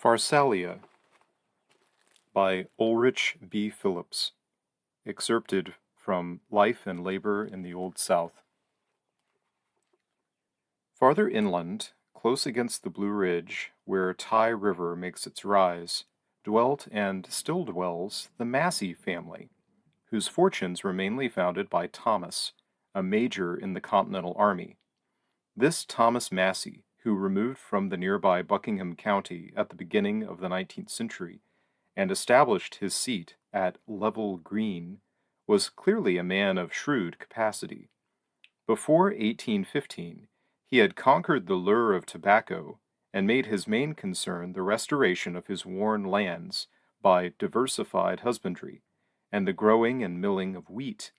Pharsalia by Ulrich B. Phillips, excerpted from Life and Labor in the Old South. Farther inland, close against the Blue Ridge, where Tye River makes its rise, dwelt and still dwells the Massie family, whose fortunes were mainly founded by Thomas, a major in the Continental Army. This Thomas Massie, who removed from the nearby Buckingham County at the beginning of the 19th century and established his seat at Level Green, was clearly a man of shrewd capacity. Before 1815, he had conquered the lure of tobacco and made his main concern the restoration of his worn lands by diversified husbandry and the growing and milling of wheat.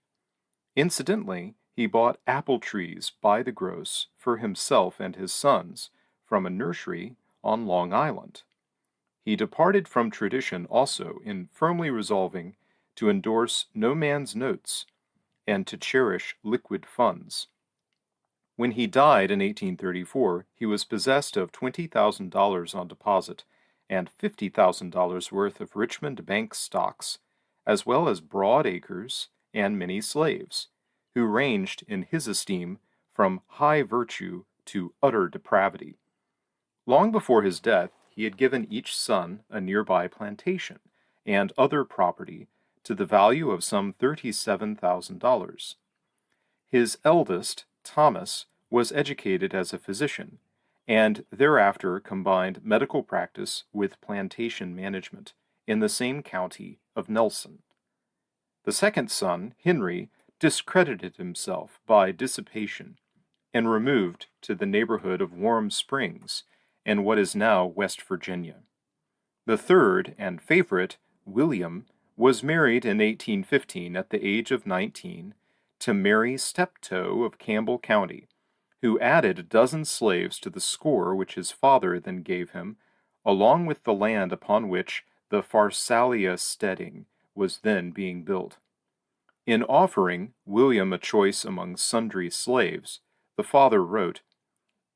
Incidentally, he bought apple trees by the gross for himself and his sons from a nursery on Long Island. He departed from tradition also in firmly resolving to endorse no man's notes and to cherish liquid funds. When he died in 1834, he was possessed of $20,000 on deposit and $50,000 worth of Richmond bank stocks, as well as broad acres and many slaves, who ranged in his esteem from high virtue to utter depravity. Long before his death, he had given each son a nearby plantation and other property to the value of some $37,000. His eldest, Thomas, was educated as a physician, and thereafter combined medical practice with plantation management in the same county of Nelson. The second son, Henry, discredited himself by dissipation and removed to the neighborhood of Warm Springs in what is now West Virginia. The third and favorite, William, was married in 1815 at the age of 19 to Mary Steptoe of Campbell County, who added a dozen slaves to the score which his father then gave him, along with the land upon which the Pharsalia steading was then being built. In offering William a choice among sundry slaves, the father wrote,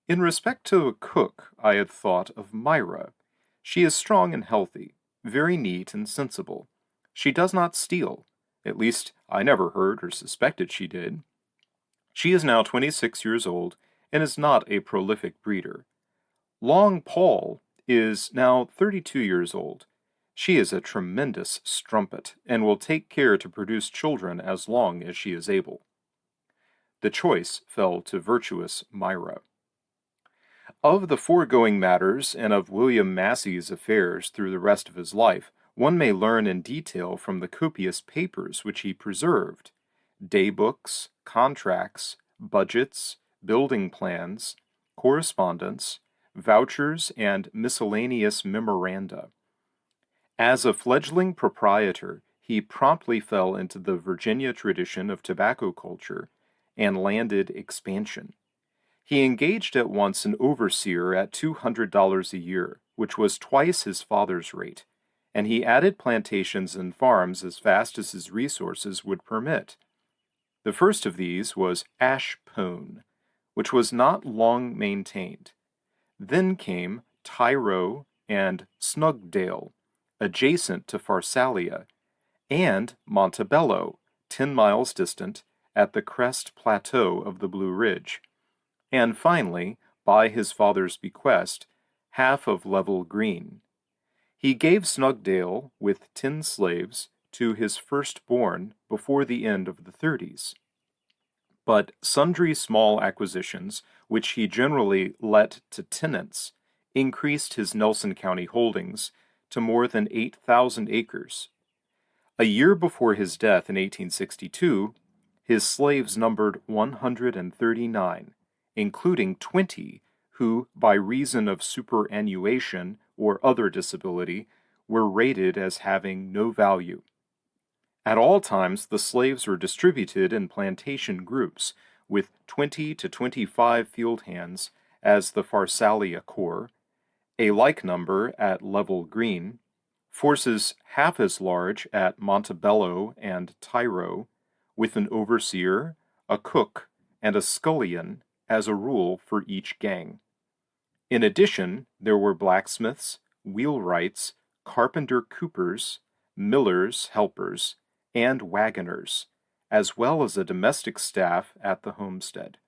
"In respect to a cook, I had thought of Myra. She is strong and healthy, very neat and sensible. She does not steal. At least, I never heard or suspected she did. She is now 26 years old and is not a prolific breeder. Long Paul is now 32 years old. She is a tremendous strumpet and will take care to produce children as long as she is able." The choice fell to virtuous Myra. Of the foregoing matters and of William Massie's affairs through the rest of his life, one may learn in detail from the copious papers which he preserved: daybooks, contracts, budgets, building plans, correspondence, vouchers, and miscellaneous memoranda. As a fledgling proprietor, he promptly fell into the Virginia tradition of tobacco culture and landed expansion. He engaged at once an overseer at $200 a year, which was twice his father's rate, and he added plantations and farms as fast as his resources would permit. The first of these was Ashpone, which was not long maintained. Then came Tyro and Snugdale, adjacent to Pharsalia, and Montebello, 10 miles distant, at the crest plateau of the Blue Ridge, and finally, by his father's bequest, half of Level Green. He gave Snugdale, with 10 slaves, to his firstborn before the end of the 30s. But sundry small acquisitions, which he generally let to tenants, increased his Nelson County holdings to more than 8,000 acres. A year before his death in 1862, his slaves numbered 139, including 20 who, by reason of superannuation or other disability, were rated as having no value. At all times, the slaves were distributed in plantation groups, with 20 to 25 field hands as the Pharsalia Corps, a like number at Level Green, forces half as large at Montebello and Tyro, with an overseer, a cook, and a scullion as a rule for each gang. In addition, there were blacksmiths, wheelwrights, carpenter-coopers, millers' helpers, and wagoners, as well as a domestic staff at the homestead.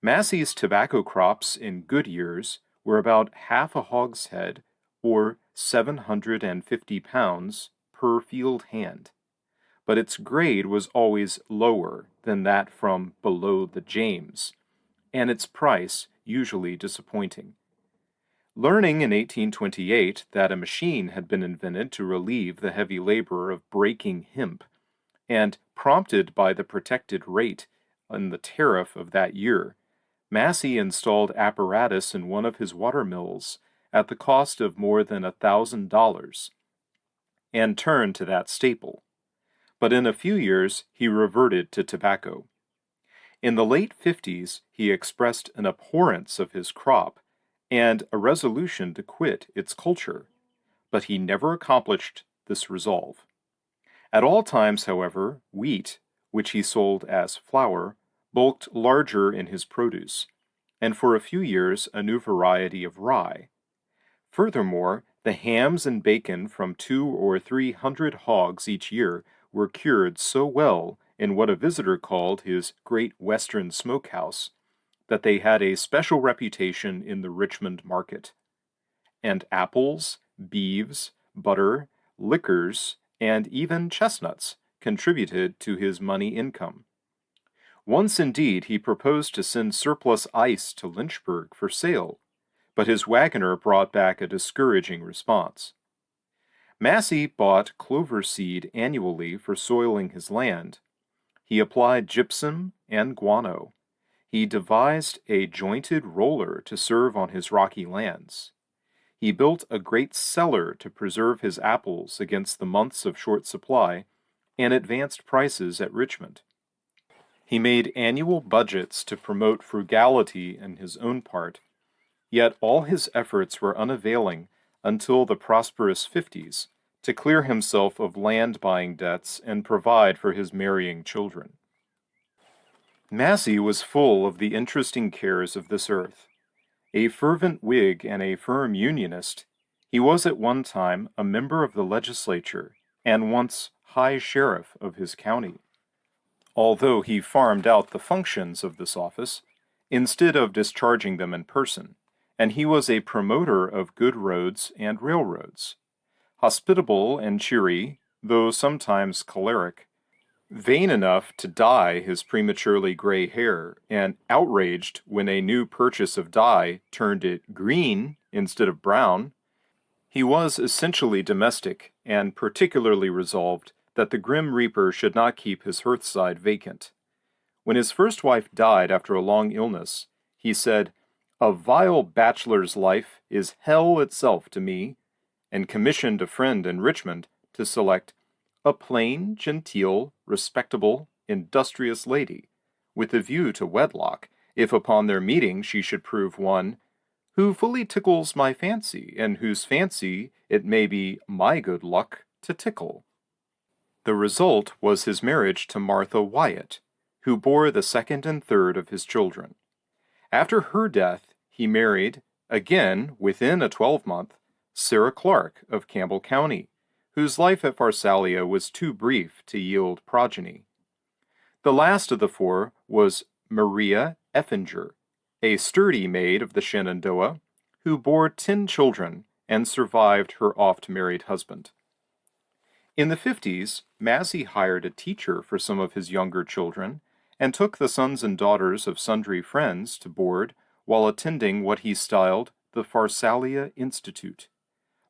Massie's tobacco crops in good years were about half a hogshead, or 750 pounds, per field hand, but its grade was always lower than that from below the James, and its price usually disappointing. Learning in 1828 that a machine had been invented to relieve the heavy labor of breaking hemp, and prompted by the protected rate in the tariff of that year, Massie installed apparatus in one of his water mills at the cost of more than $1,000, and turned to that staple. But in a few years he reverted to tobacco. In the late 50s he expressed an abhorrence of his crop and a resolution to quit its culture, but he never accomplished this resolve. At all times, however, wheat, which he sold as flour, bulked larger in his produce, and for a few years a new variety of rye. Furthermore, the hams and bacon from 200 or 300 hogs each year were cured so well in what a visitor called his Great Western Smokehouse that they had a special reputation in the Richmond market. And apples, beeves, butter, liquors, and even chestnuts contributed to his money income. Once, indeed, he proposed to send surplus ice to Lynchburg for sale, but his wagoner brought back a discouraging response. Massie bought clover seed annually for soiling his land. He applied gypsum and guano. He devised a jointed roller to serve on his rocky lands. He built a great cellar to preserve his apples against the months of short supply and advanced prices at Richmond. He made annual budgets to promote frugality in his own part, yet all his efforts were unavailing until the prosperous 50s to clear himself of land-buying debts and provide for his marrying children. Massie was full of the interesting cares of this earth. A fervent Whig and a firm Unionist, he was at one time a member of the legislature and once High Sheriff of his county. Although he farmed out the functions of this office, instead of discharging them in person, and he was a promoter of good roads and railroads. Hospitable and cheery, though sometimes choleric, vain enough to dye his prematurely gray hair, and outraged when a new purchase of dye turned it green instead of brown, he was essentially domestic and particularly resolved that the grim reaper should not keep his hearthside vacant. When his first wife died after a long illness, he said, "A vile bachelor's life is hell itself to me," and commissioned a friend in Richmond to select a plain, genteel, respectable, industrious lady, with a view to wedlock, if upon their meeting she should prove one who fully tickles my fancy, and whose fancy it may be my good luck to tickle. The result was his marriage to Martha Wyatt, who bore the second and third of his children. After her death, he married, again within a 12-month, Sarah Clark of Campbell County, whose life at Pharsalia was too brief to yield progeny. The last of the four was Maria Effinger, a sturdy maid of the Shenandoah, who bore 10 children and survived her oft-married husband. In the 50s, Massie hired a teacher for some of his younger children and took the sons and daughters of sundry friends to board while attending what he styled the Pharsalia Institute.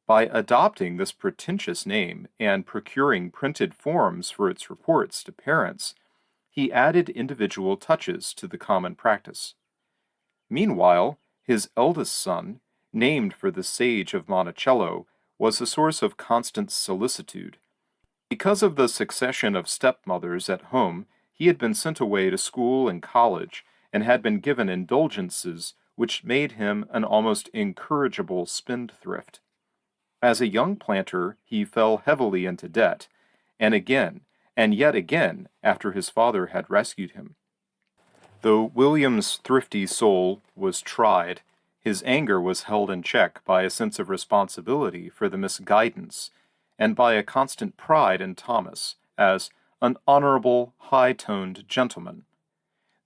By adopting this pretentious name and procuring printed forms for its reports to parents, he added individual touches to the common practice. Meanwhile, his eldest son, named for the sage of Monticello, was a source of constant solicitude. Because of the succession of stepmothers at home, he had been sent away to school and college, and had been given indulgences which made him an almost incorrigible spendthrift. As a young planter, he fell heavily into debt, and again, and yet again, after his father had rescued him. Though William's thrifty soul was tried, His anger was held in check by a sense of responsibility for the misguidance, and by a constant pride in Thomas as an honorable, high-toned gentleman.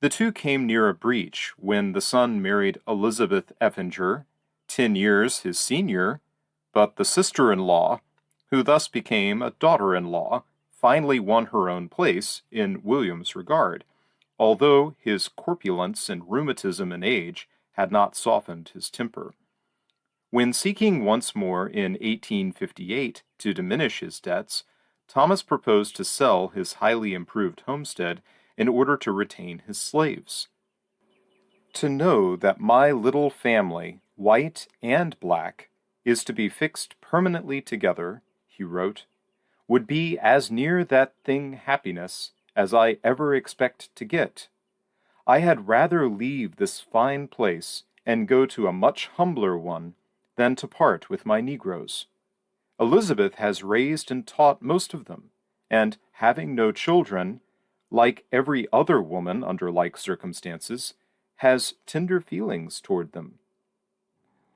The two came near a breach when the son married Elizabeth Effinger, 10 years his senior, but the sister-in-law, who thus became a daughter-in-law, finally won her own place in William's regard, although his corpulence and rheumatism and age had not softened his temper. When seeking once more in 1858 to diminish his debts, Thomas proposed to sell his highly improved homestead in order to retain his slaves. "To know that my little family, white and black, is to be fixed permanently together," he wrote, "would be as near that thing happiness as I ever expect to get. I had rather leave this fine place and go to a much humbler one than to part with my negroes. Elizabeth has raised and taught most of them, and having no children, like every other woman under like circumstances, has tender feelings toward them."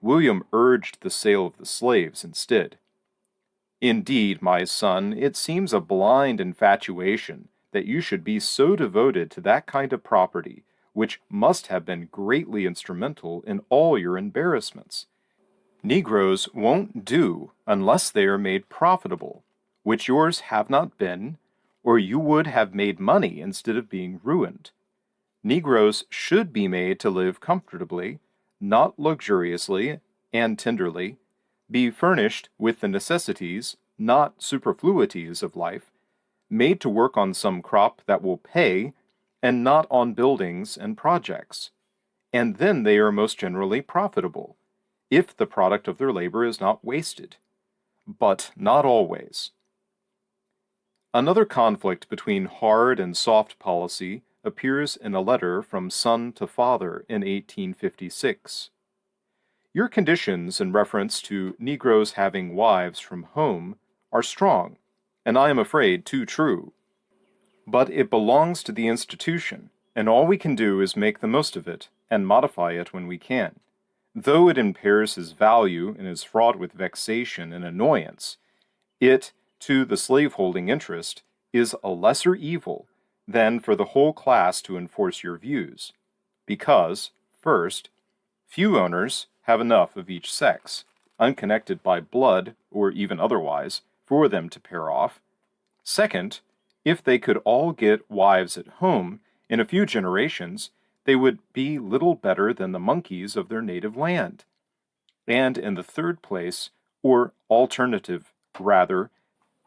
William urged the sale of the slaves instead. "Indeed, my son, it seems a blind infatuation that you should be so devoted to that kind of property, which must have been greatly instrumental in all your embarrassments. Negroes won't do unless they are made profitable, which yours have not been, or you would have made money instead of being ruined. Negroes should be made to live comfortably, not luxuriously and tenderly, be furnished with the necessities, not superfluities of life, made to work on some crop that will pay, and not on buildings and projects. And then they are most generally profitable, if the product of their labor is not wasted. But not always." Another conflict between hard and soft policy appears in a letter from son to father in 1856. "Your conditions in reference to Negroes having wives from home are strong, and I am afraid too true. But it belongs to the institution, and all we can do is make the most of it and modify it when we can. Though it impairs his value and is fraught with vexation and annoyance, it, to the slaveholding interest, is a lesser evil than for the whole class to enforce your views, because, first, few owners have enough of each sex, unconnected by blood or even otherwise, for them to pair off. Second, if they could all get wives at home, in a few generations, they would be little better than the monkeys of their native land. And in the third place, or alternative, rather,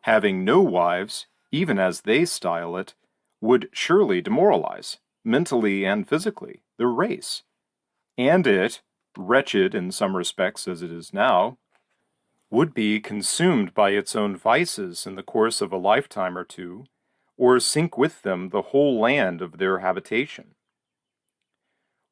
having no wives, even as they style it, would surely demoralize, mentally and physically, the race. And it, wretched in some respects as it is now, would be consumed by its own vices in the course of a lifetime or two, or sink with them the whole land of their habitation."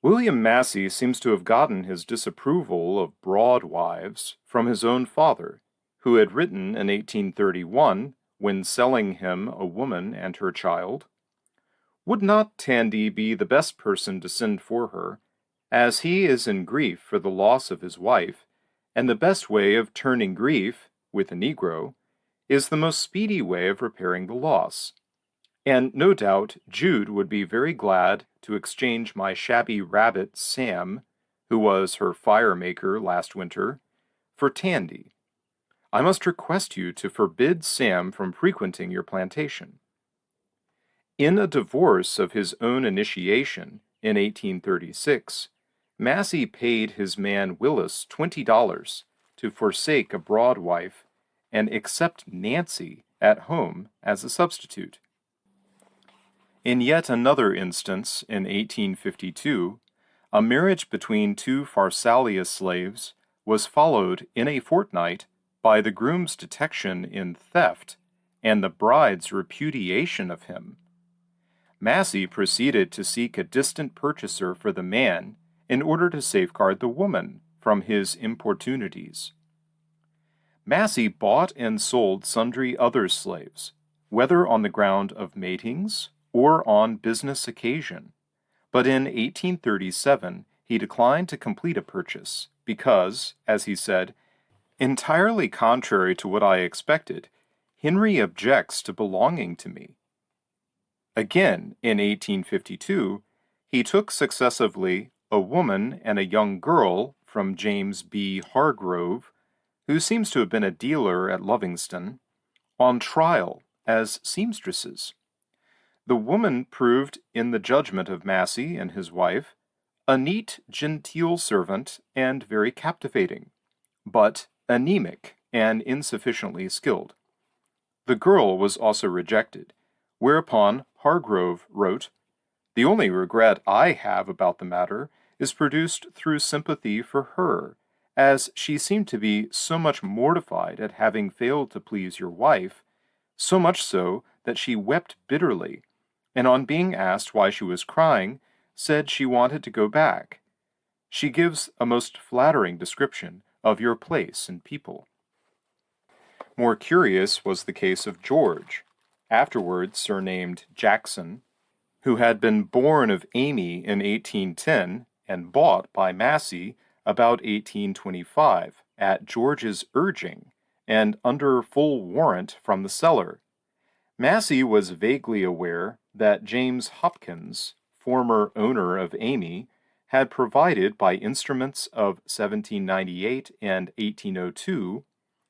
William Massie seems to have gotten his disapproval of broad wives from his own father, who had written in 1831, when selling him a woman and her child, "Would not Tandy be the best person to send for her, as he is in grief for the loss of his wife, and the best way of turning grief, with a Negro, is the most speedy way of repairing the loss. And no doubt Jude would be very glad to exchange my shabby rabbit Sam, who was her fire-maker last winter, for Tandy. I must request you to forbid Sam from frequenting your plantation." In a divorce of his own initiation in 1836, Massie paid his man Willis $20 to forsake a broad wife and accept Nancy at home as a substitute. In yet another instance, in 1852, a marriage between two Pharsalia slaves was followed in a fortnight by the groom's detection in theft and the bride's repudiation of him. Massie proceeded to seek a distant purchaser for the man in order to safeguard the woman from his importunities. Massie bought and sold sundry other slaves, whether on the ground of matings or on business occasion, but in 1837 he declined to complete a purchase because, as he said, entirely contrary to what I expected, Henry objects to belonging to me. Again, in 1852, he took successively a woman and a young girl from James B. Hargrove, who seems to have been a dealer at Lovingston, on trial as seamstresses. The woman proved in the judgment of Massie and his wife a neat, genteel servant and very captivating, but anemic and insufficiently skilled. The girl was also rejected, whereupon Hargrove wrote, "The only regret I have about the matter is produced through sympathy for her, as she seemed to be so much mortified at having failed to please your wife, so much so that she wept bitterly, and on being asked why she was crying, said she wanted to go back. She gives a most flattering description of your place and people." More curious was the case of George, afterwards surnamed Jackson, who had been born of Amy in 1810 and bought by Massie about 1825 at George's urging and under full warrant from the seller. Massie was vaguely aware that James Hopkins, former owner of Amy, had provided by instruments of 1798 and 1802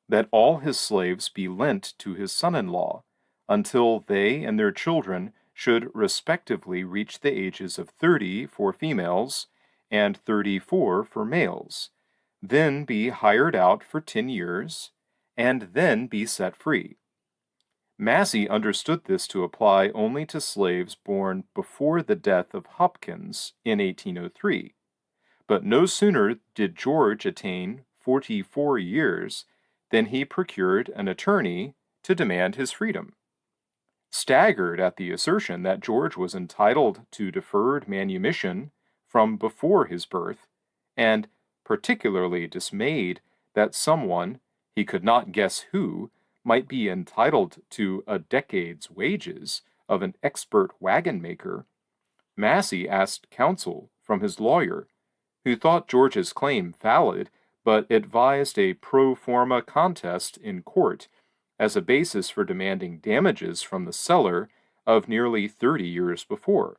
that all his slaves be lent to his son-in-law until they and their children should respectively reach the ages of 30 for females and 34 for males, then be hired out for 10 years, and then be set free. Massie understood this to apply only to slaves born before the death of Hopkins in 1803, but no sooner did George attain 44 years than he procured an attorney to demand his freedom. Staggered at the assertion that George was entitled to deferred manumission from before his birth, and particularly dismayed that someone, he could not guess who, might be entitled to a decade's wages of an expert wagon maker, Massie asked counsel from his lawyer, who thought George's claim valid, but advised a pro forma contest in court as a basis for demanding damages from the seller of nearly 30 years before.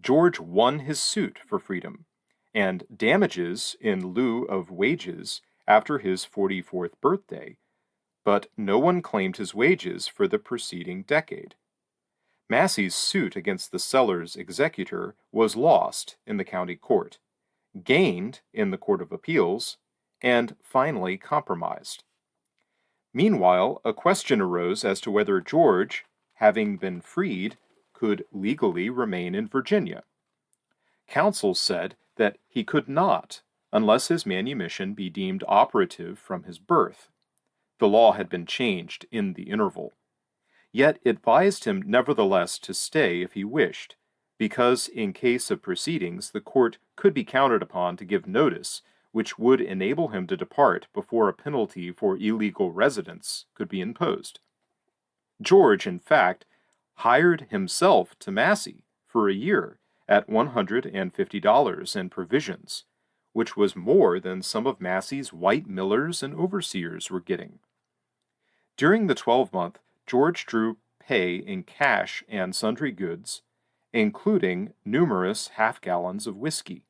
George won his suit for freedom, and damages in lieu of wages after his 44th birthday, but no one claimed his wages for the preceding decade. Massie's suit against the seller's executor was lost in the county court, gained in the Court of Appeals, and finally compromised. Meanwhile, a question arose as to whether George, having been freed, could legally remain in Virginia. Counsel said that he could not, unless his manumission be deemed operative from his birth. The law had been changed in the interval. Yet advised him nevertheless to stay if he wished, because in case of proceedings the court could be counted upon to give notice, which would enable him to depart before a penalty for illegal residence could be imposed. George, in fact, hired himself to Massie for a year at $150 and provisions, which was more than some of Massie's white millers and overseers were getting. During the 12-month, George drew pay in cash and sundry goods, including numerous half-gallons of whiskey.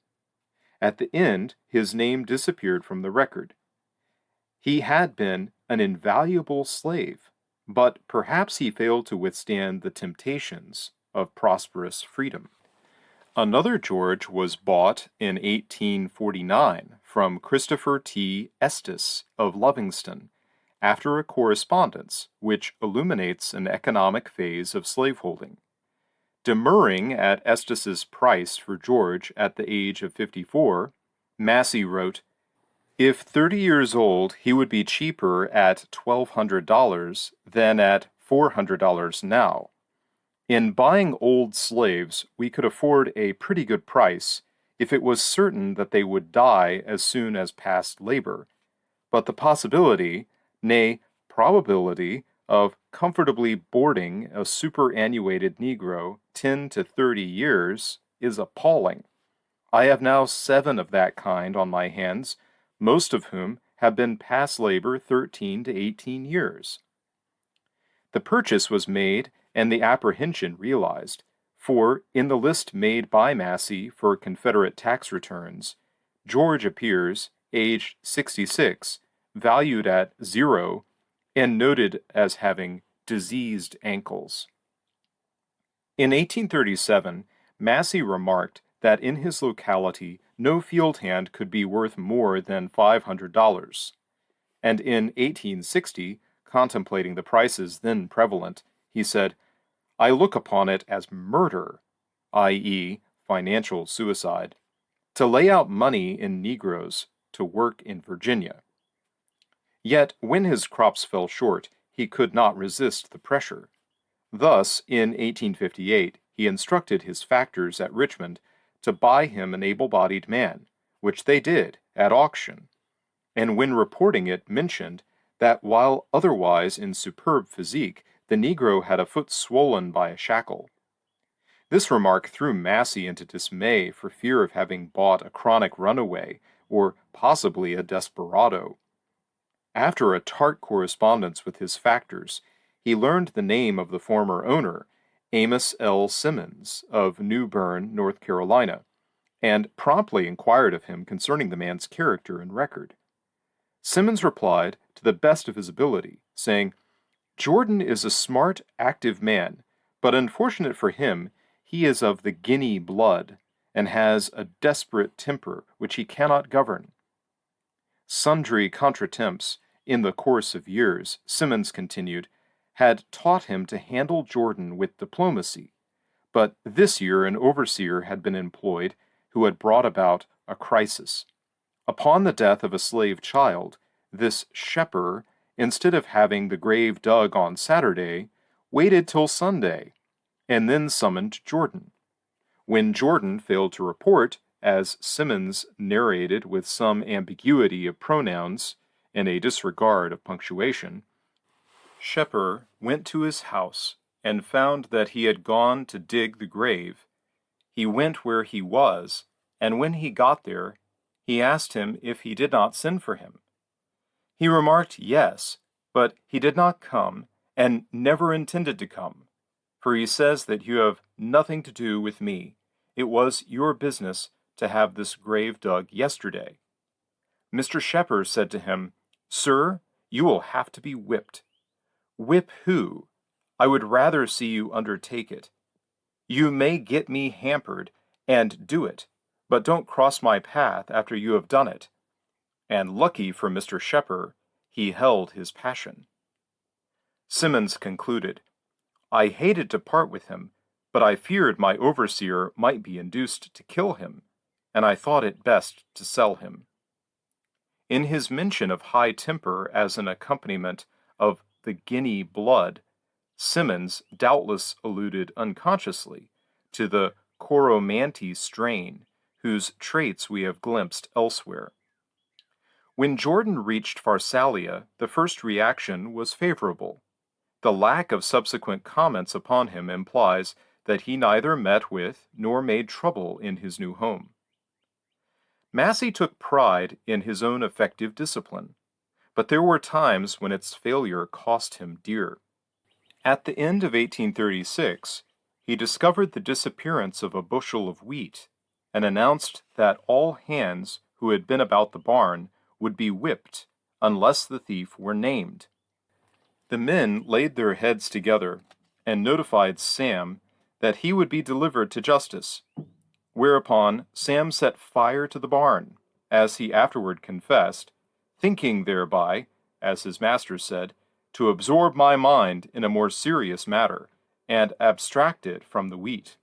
At the end, his name disappeared from the record. He had been an invaluable slave, but perhaps he failed to withstand the temptations of prosperous freedom. Another George was bought in 1849 from Christopher T. Estes of Lovingston, after a correspondence which illuminates an economic phase of slaveholding. Demurring at Estes's price for George at the age of 54, Massie wrote, "If 30 years old, he would be cheaper at $1,200 than at $400 now. In buying old slaves, we could afford a pretty good price if it was certain that they would die as soon as past labor, but the possibility, nay, probability, of comfortably boarding a superannuated Negro 10 to 30 years is appalling. I have now 7 of that kind on my hands, most of whom have been past labor 13 to 18 years. The purchase was made and the apprehension realized, for in the list made by Massie for Confederate tax returns, George appears, aged 66, valued at 0, and noted as having diseased ankles. In 1837, Massie remarked that in his locality no field hand could be worth more than $500, and in 1860, contemplating the prices then prevalent, he said, I look upon it as murder, i.e., financial suicide, to lay out money in Negroes to work in Virginia. Yet, when his crops fell short, he could not resist the pressure. Thus, in 1858, he instructed his factors at Richmond to buy him an able-bodied man, which they did at auction, and when reporting it mentioned that while otherwise in superb physique, the Negro had a foot swollen by a shackle. This remark threw Massie into dismay for fear of having bought a chronic runaway, or possibly a desperado. After a tart correspondence with his factors, he learned the name of the former owner, Amos L. Simmons, of New Bern, North Carolina, and promptly inquired of him concerning the man's character and record. Simmons replied to the best of his ability, saying, Jordan is a smart, active man, but unfortunate for him, he is of the Guinea blood, and has a desperate temper which he cannot govern. Sundry contretemps, in the course of years, Simmons continued, had taught him to handle Jordan with diplomacy, but this year an overseer had been employed who had brought about a crisis. Upon the death of a slave child, this shepherd, instead of having the grave dug on Saturday, waited till Sunday, and then summoned Jordan. When Jordan failed to report, as Simmons narrated with some ambiguity of pronouns and a disregard of punctuation, Shepherd went to his house and found that he had gone to dig the grave. He went where he was, and when he got there, he asked him if he did not send for him. He remarked yes, but he did not come, and never intended to come, for he says that you have nothing to do with me. It was your business to have this grave dug yesterday. Mr. Shepherd said to him, Sir, you will have to be whipped. Whip who? I would rather see you undertake it. You may get me hampered, and do it, but don't cross my path after you have done it. And lucky for Mr. Shepherd, he held his passion. Simmons concluded, I hated to part with him, but I feared my overseer might be induced to kill him, and I thought it best to sell him. In his mention of high temper as an accompaniment of the Guinea blood, Simmons doubtless alluded unconsciously to the Coromantee strain, whose traits we have glimpsed elsewhere. When Jordan reached Pharsalia, the first reaction was favorable. The lack of subsequent comments upon him implies that he neither met with nor made trouble in his new home. Massie took pride in his own effective discipline, but there were times when its failure cost him dear. At the end of 1836, he discovered the disappearance of a bushel of wheat and announced that all hands who had been about the barn would be whipped unless the thief were named. The men laid their heads together and notified Sam that he would be delivered to justice, whereupon Sam set fire to the barn, as he afterward confessed, thinking thereby, as his master said, to absorb my mind in a more serious matter, and abstract it from the wheat.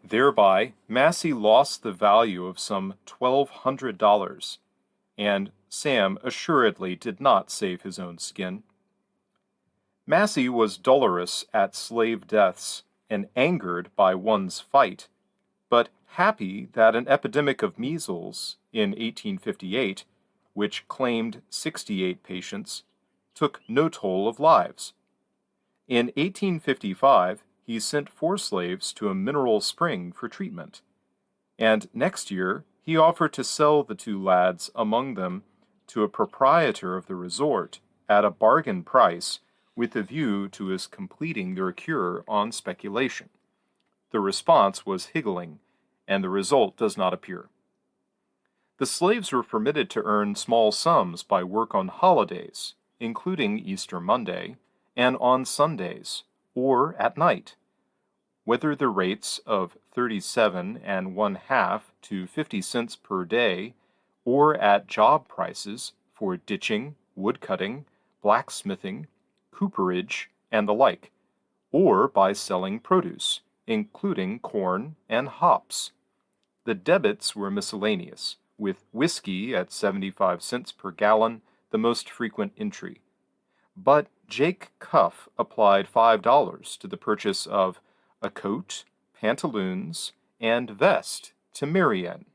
Thereby Massie lost the value of some $1,200, and Sam assuredly did not save his own skin. Massie was dolorous at slave deaths, and angered by one's fight, but happy that an epidemic of measles in 1858, which claimed 68 patients, took no toll of lives. In 1855, he sent 4 slaves to a mineral spring for treatment. and next year he offered to sell the two lads among them to a proprietor of the resort at a bargain price with a view to his completing their cure on speculation. The response was higgling, and the result does not appear. The slaves were permitted to earn small sums by work on holidays, including Easter Monday, and on Sundays, or at night. Whether the rates of 37 and 1/2 to 50 cents per day, or at job prices for ditching, woodcutting, blacksmithing, cooperage, and the like, or by selling produce, including corn and hops. The debits were miscellaneous, with whiskey at 75 cents per gallon the most frequent entry. But Jake Cuff applied $5 to the purchase of a coat, pantaloons, and vest to Marianne.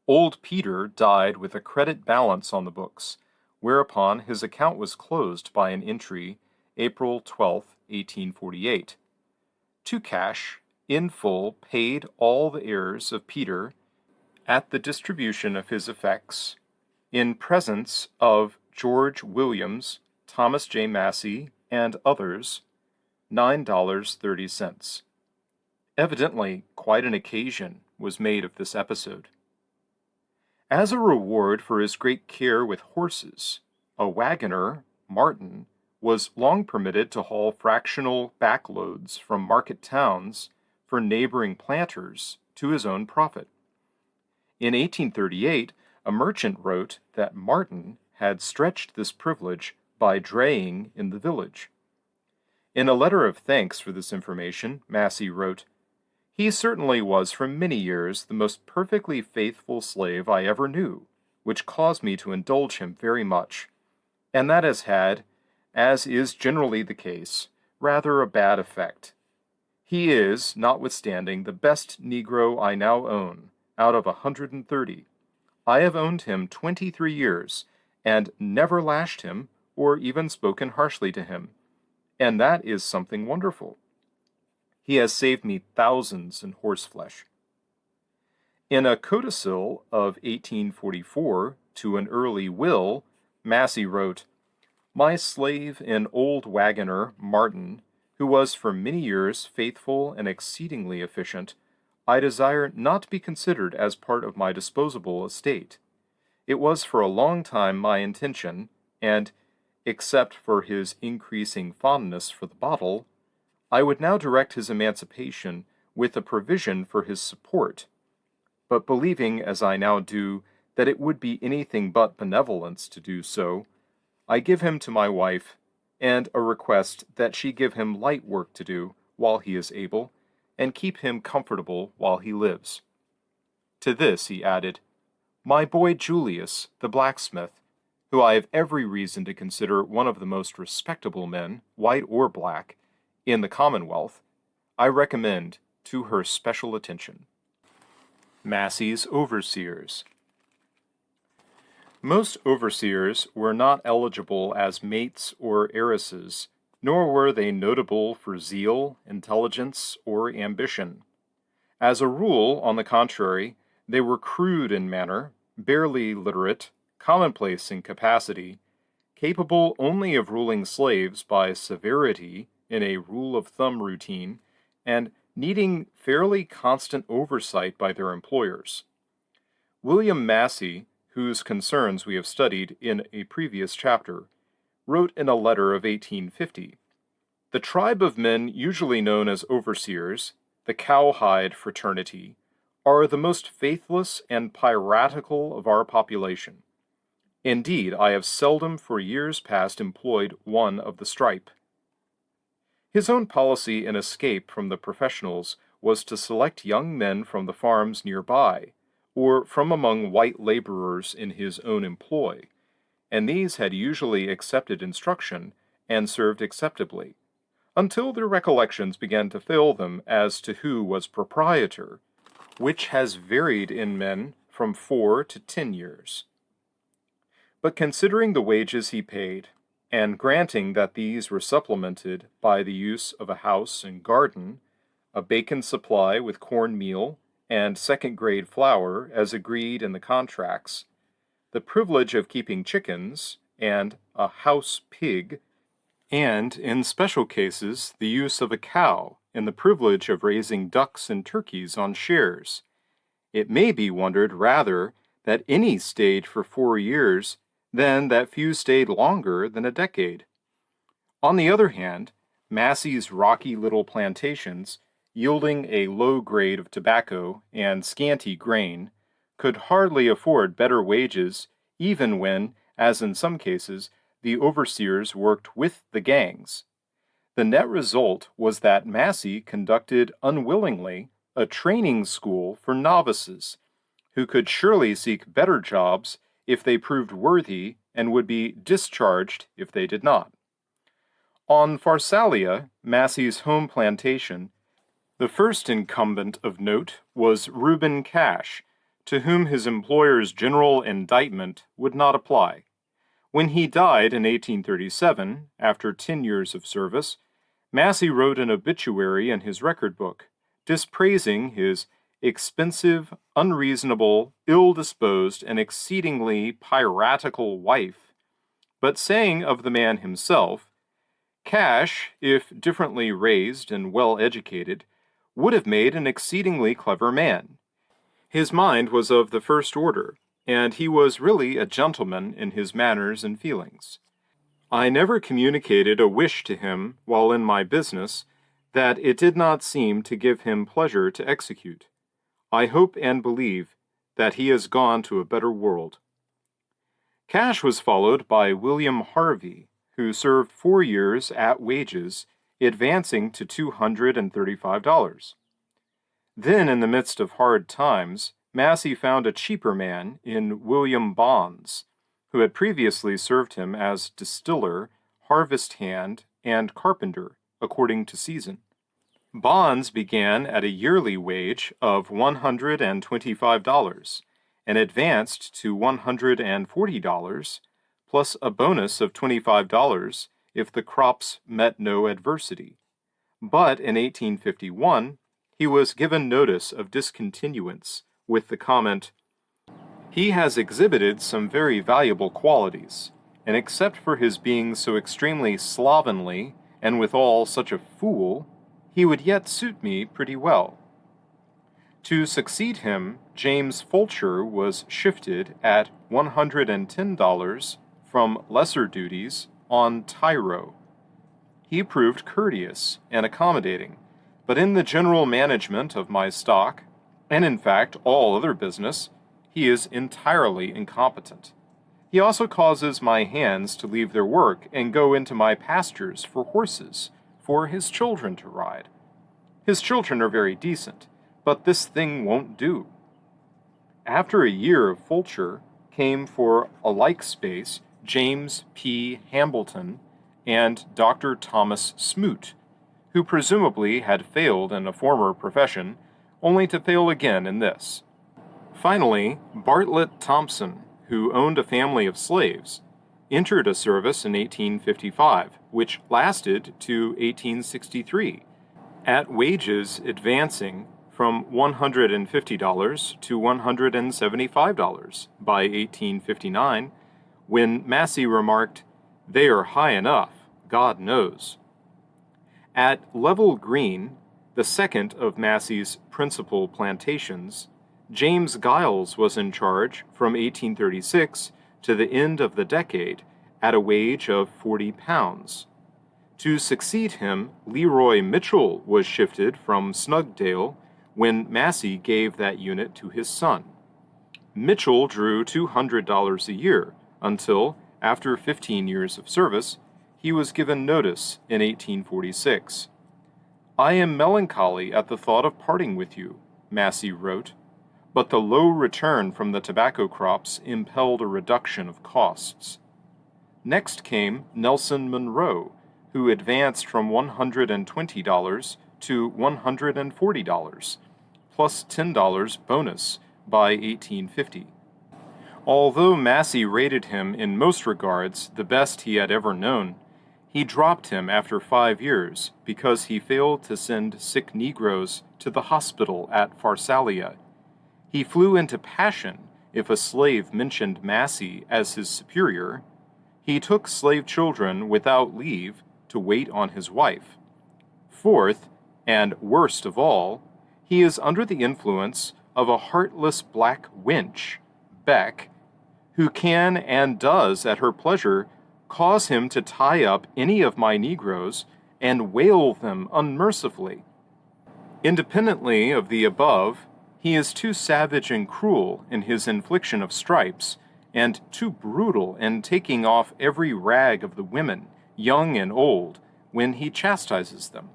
Old Peter died with a credit balance on the books, whereupon his account was closed by an entry April 12, 1848. To cash, in full, paid all the heirs of Peter at the distribution of his effects, in presence of George Williams, Thomas J. Massie, and others, $9.30. Evidently, quite an occasion was made of this episode. As a reward for his great care with horses, a wagoner, Martin, was long permitted to haul fractional backloads from market towns for neighboring planters to his own profit. In 1838, a merchant wrote that Martin had stretched this privilege by draying in the village. In a letter of thanks for this information, Massie wrote, "He certainly was for many years the most perfectly faithful slave I ever knew, which caused me to indulge him very much, and that has had, as is generally the case, rather a bad effect. He is, notwithstanding, the best Negro I now own, out of 130. I have owned him 23 years, and never lashed him, or even spoken harshly to him, and that is something wonderful. He has saved me thousands in horseflesh." In a codicil of 1844 to an early will, Massie wrote, "My slave and old wagoner, Martin, who was for many years faithful and exceedingly efficient, I desire not to be considered as part of my disposable estate. It was for a long time my intention, and, except for his increasing fondness for the bottle, I would now direct his emancipation with a provision for his support. But believing, as I now do, that it would be anything but benevolence to do so, I give him to my wife, and a request that she give him light work to do while he is able, and keep him comfortable while he lives." To this he added, "My boy Julius, the blacksmith, who I have every reason to consider one of the most respectable men, white or black, in the Commonwealth, I recommend to her special attention." Massie's overseers. Most overseers were not eligible as mates or heiresses, nor were they notable for zeal, intelligence, or ambition. As a rule, on the contrary, they were crude in manner, barely literate, commonplace in capacity, capable only of ruling slaves by severity in a rule-of-thumb routine, and needing fairly constant oversight by their employers. William Massie, whose concerns we have studied in a previous chapter, wrote in a letter of 1850, "The tribe of men usually known as overseers, the cowhide fraternity, are the most faithless and piratical of our population. Indeed, I have seldom for years past employed one of the stripe." His own policy in escape from the professionals was to select young men from the farms nearby, or from among white laborers in his own employ, and these had usually accepted instruction and served acceptably, until their recollections began to fail them as to who was proprietor, which has varied in men from 4 to 10 years. But considering the wages he paid, and granting that these were supplemented by the use of a house and garden, a bacon supply with corn meal, and second-grade flour as agreed in the contracts, the privilege of keeping chickens, and a house pig, and, in special cases, the use of a cow and the privilege of raising ducks and turkeys on shares. It may be wondered rather that any stayed for 4 years than that few stayed longer than a decade. On the other hand, Massie's rocky little plantations, yielding a low grade of tobacco and scanty grain, could hardly afford better wages even when, as in some cases, the overseers worked with the gangs. The net result was that Massie conducted unwillingly a training school for novices, who could surely seek better jobs if they proved worthy and would be discharged if they did not. On Pharsalia, Massie's home plantation, the first incumbent of note was Reuben Cash, to whom his employer's general indictment would not apply. When he died in 1837, after 10 years of service, Massie wrote an obituary in his record book, dispraising his expensive, unreasonable, ill-disposed, and exceedingly piratical wife, but saying of the man himself, Cash, if differently raised and well educated, would have made an exceedingly clever man. His mind was of the first order, and he was really a gentleman in his manners and feelings. I never communicated a wish to him while in my business that it did not seem to give him pleasure to execute. I hope and believe that he has gone to a better world. Cash was followed by William Harvey, who served 4 years at wages, advancing to $235. Then, in the midst of hard times, Massie found a cheaper man in William Bonds, who had previously served him as distiller, harvest hand, and carpenter, according to season. Bonds began at a yearly wage of $125 and advanced to $140, plus a bonus of $25 if the crops met no adversity. But in 1851, he was given notice of discontinuance with the comment, "He has exhibited some very valuable qualities, and except for his being so extremely slovenly and withal such a fool, he would yet suit me pretty well." To succeed him, James Fulcher was shifted at $110 from lesser duties on tyro. He proved courteous and accommodating, but in the general management of my stock, and in fact all other business, he is entirely incompetent. He also causes my hands to leave their work and go into my pastures for horses, for his children to ride. His children are very decent, but this thing won't do. After a year of Fulcher came for a like space James P. Hambleton and Dr. Thomas Smoot, who presumably had failed in a former profession, only to fail again in this. Finally, Bartlett Thompson, who owned a family of slaves, entered a service in 1855, which lasted to 1863, at wages advancing from $150 to $175 by 1859, when Massie remarked, "They are high enough, God knows." At Level Green, the second of Massie's principal plantations, James Giles was in charge from 1836 to the end of the decade at a wage of £40. To succeed him, Leroy Mitchell was shifted from Snugdale when Massie gave that unit to his son. Mitchell drew $200 a year until, after 15 years of service, he was given notice in 1846. "I am melancholy at the thought of parting with you," Massie wrote, but the low return from the tobacco crops impelled a reduction of costs. Next came Nelson Monroe, who advanced from $120 to $140, plus $10 bonus by 1850. Although Massie rated him in most regards the best he had ever known, He dropped him after 5 years because he failed to send sick Negroes to the hospital at Pharsalia. He flew into passion if a slave mentioned Massie as his superior. He took slave children without leave to wait on his wife. Fourth, and worst of all, he is under the influence of a heartless black wench, Beck, who can and does at her pleasure cause him to tie up any of my Negroes and whale them unmercifully. Independently of the above, he is too savage and cruel in his infliction of stripes, and too brutal in taking off every rag of the women, young and old, when he chastises them.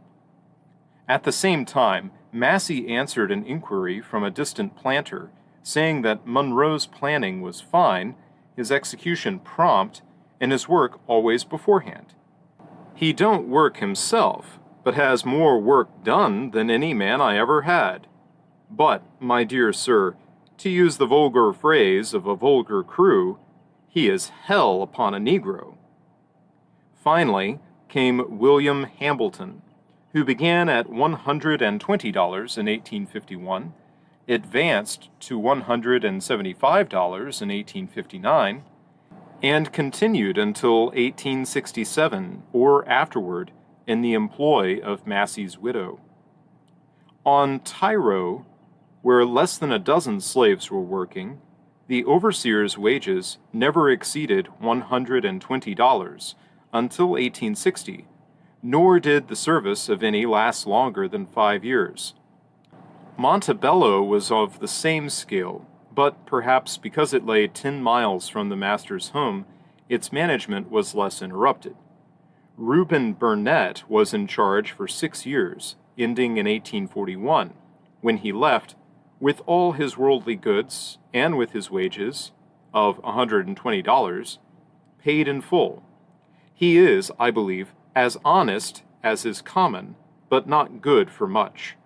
At the same time, Massie answered an inquiry from a distant planter, saying that Monroe's planning was fine, his execution prompt, and his work always beforehand. He don't work himself, but has more work done than any man I ever had. But, my dear sir, to use the vulgar phrase of a vulgar crew, he is hell upon a Negro. Finally came William Hambleton, who began at $120 in 1851, advanced to $175 in 1859, and continued until 1867 or afterward in the employ of Massie's widow. On Tye, where less than a dozen slaves were working, the overseer's wages never exceeded $120 until 1860, nor did the service of any last longer than 5 years. Montebello was of the same scale, but perhaps because it lay 10 miles from the master's home, its management was less interrupted. Reuben Burnett was in charge for 6 years, ending in 1841, when he left, with all his worldly goods and with his wages, of $120, paid in full. He is, I believe, as honest as is common, but not good for much.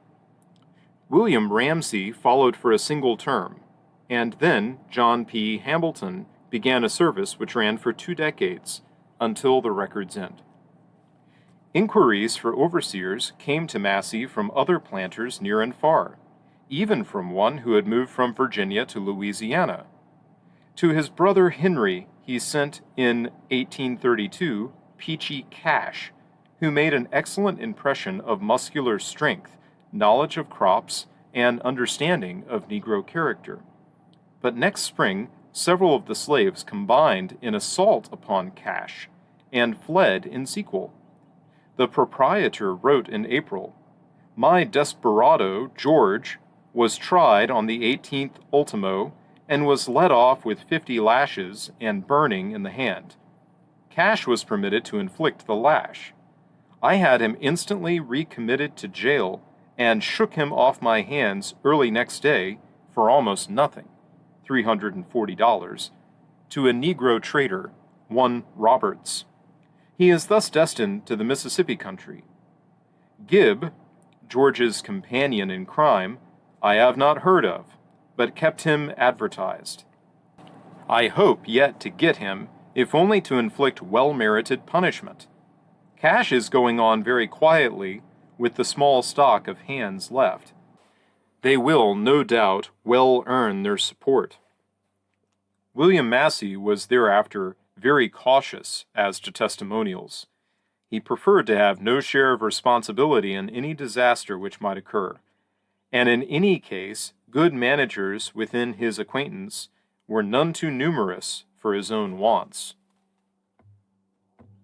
William Ramsey followed for a single term, and then John P. Hambleton began a service which ran for 2 decades, until the record's end. Inquiries for overseers came to Massie from other planters near and far, even from one who had moved from Virginia to Louisiana. To his brother Henry he sent in 1832 Peachy Cash, who made an excellent impression of muscular strength, knowledge of crops, and understanding of Negro character. But next spring, several of the slaves combined in assault upon Cash, and fled in sequel. The proprietor wrote in April, "My desperado, George, was tried on the 18th ultimo, and was let off with 50 lashes and burning in the hand. Cash was permitted to inflict the lash. I had him instantly recommitted to jail, and shook him off my hands early next day for almost nothing, $340, to a Negro trader, one Roberts. He is thus destined to the Mississippi country. Gibb, George's companion in crime, I have not heard of, but kept him advertised. I hope yet to get him, if only to inflict well-merited punishment. Cash is going on very quietly with the small stock of hands left. They will, no doubt, well earn their support." William Massie was thereafter very cautious as to testimonials. He preferred to have no share of responsibility in any disaster which might occur, and in any case, good managers within his acquaintance were none too numerous for his own wants.